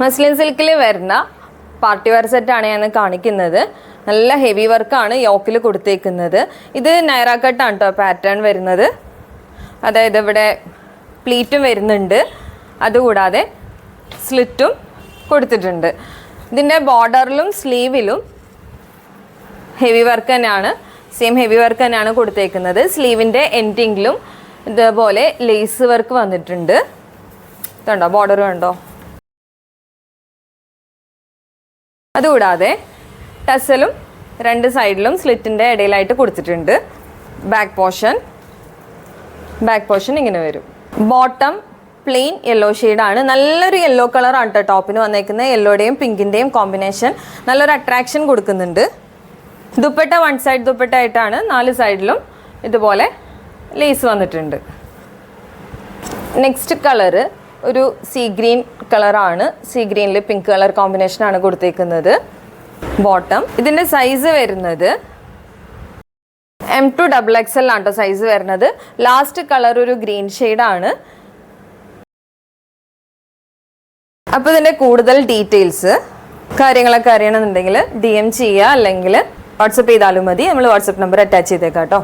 Muslin സിൽക്കിൽ വരുന്ന party wear സെറ്റാണ് ഞാൻ കാണിക്കുന്നത്. നല്ല ഹെവി വർക്കാണ് യോക്കിൽ കൊടുത്തേക്കുന്നത്. ഇത് നൈറ കട്ടാണ് കേട്ടോ പാറ്റേൺ വരുന്നത്. അതായത് ഇവിടെ പ്ലീറ്റും വരുന്നുണ്ട്, അതുകൂടാതെ സ്ലിറ്റും കൊടുത്തിട്ടുണ്ട്. ഇതിൻ്റെ ബോർഡറിലും സ്ലീവിലും ഹെവി വർക്ക് തന്നെയാണ്, സെയിം ഹെവി വർക്ക് തന്നെയാണ് കൊടുത്തേക്കുന്നത്. സ്ലീവിൻ്റെ എൻഡിങ്ങിലും ഇതേപോലെ ലേസ് വർക്ക് വന്നിട്ടുണ്ട്. ഇതുണ്ടോ, ബോർഡർ കണ്ടോ. അതുകൂടാതെ ടസലും രണ്ട് സൈഡിലും സ്ലിറ്റിൻ്റെ ഇടയിലായിട്ട് കൊടുത്തിട്ടുണ്ട്. ബാക്ക് പോർഷൻ ഇങ്ങനെ വരും. ബോട്ടം പ്ലെയിൻ യെല്ലോ ഷെയ്ഡാണ്. നല്ലൊരു യെല്ലോ കളറാണ് കേട്ടോ ടോപ്പിന് വന്നേക്കുന്നത്. യെല്ലോയുടെയും പിങ്കിൻ്റെയും കോമ്പിനേഷൻ നല്ലൊരു അട്രാക്ഷൻ കൊടുക്കുന്നുണ്ട്. ദുപ്പട്ട വൺ സൈഡ് ദുപ്പട്ട ആയിട്ടാണ്, 4 സൈഡിലും ഇതുപോലെ ലേസ് വന്നിട്ടുണ്ട്. നെക്സ്റ്റ് കളറ് ഒരു സീ ഗ്രീൻ കളറാണ്. സീ ഗ്രീനിൽ പിങ്ക് കളർ കോമ്പിനേഷനാണ് കൊടുത്തേക്കുന്നത്. ബോട്ടം ഇതിൻ്റെ സൈസ് വരുന്നത് M2 XXL ആണ് കേട്ടോ സൈസ് വരുന്നത്. ലാസ്റ്റ് കളർ ഒരു ഗ്രീൻ ഷെയ്ഡാണ്. അപ്പോൾ ഇതിൻ്റെ കൂടുതൽ ഡീറ്റെയിൽസ് കാര്യങ്ങളൊക്കെ അറിയണമെന്നുണ്ടെങ്കിൽ DM ചെയ്യുക, അല്ലെങ്കിൽ വാട്സപ്പ് ചെയ്താലും മതി. നമ്മൾ വാട്സപ്പ് നമ്പർ അറ്റാച്ച് ചെയ്തേക്കാം കേട്ടോ.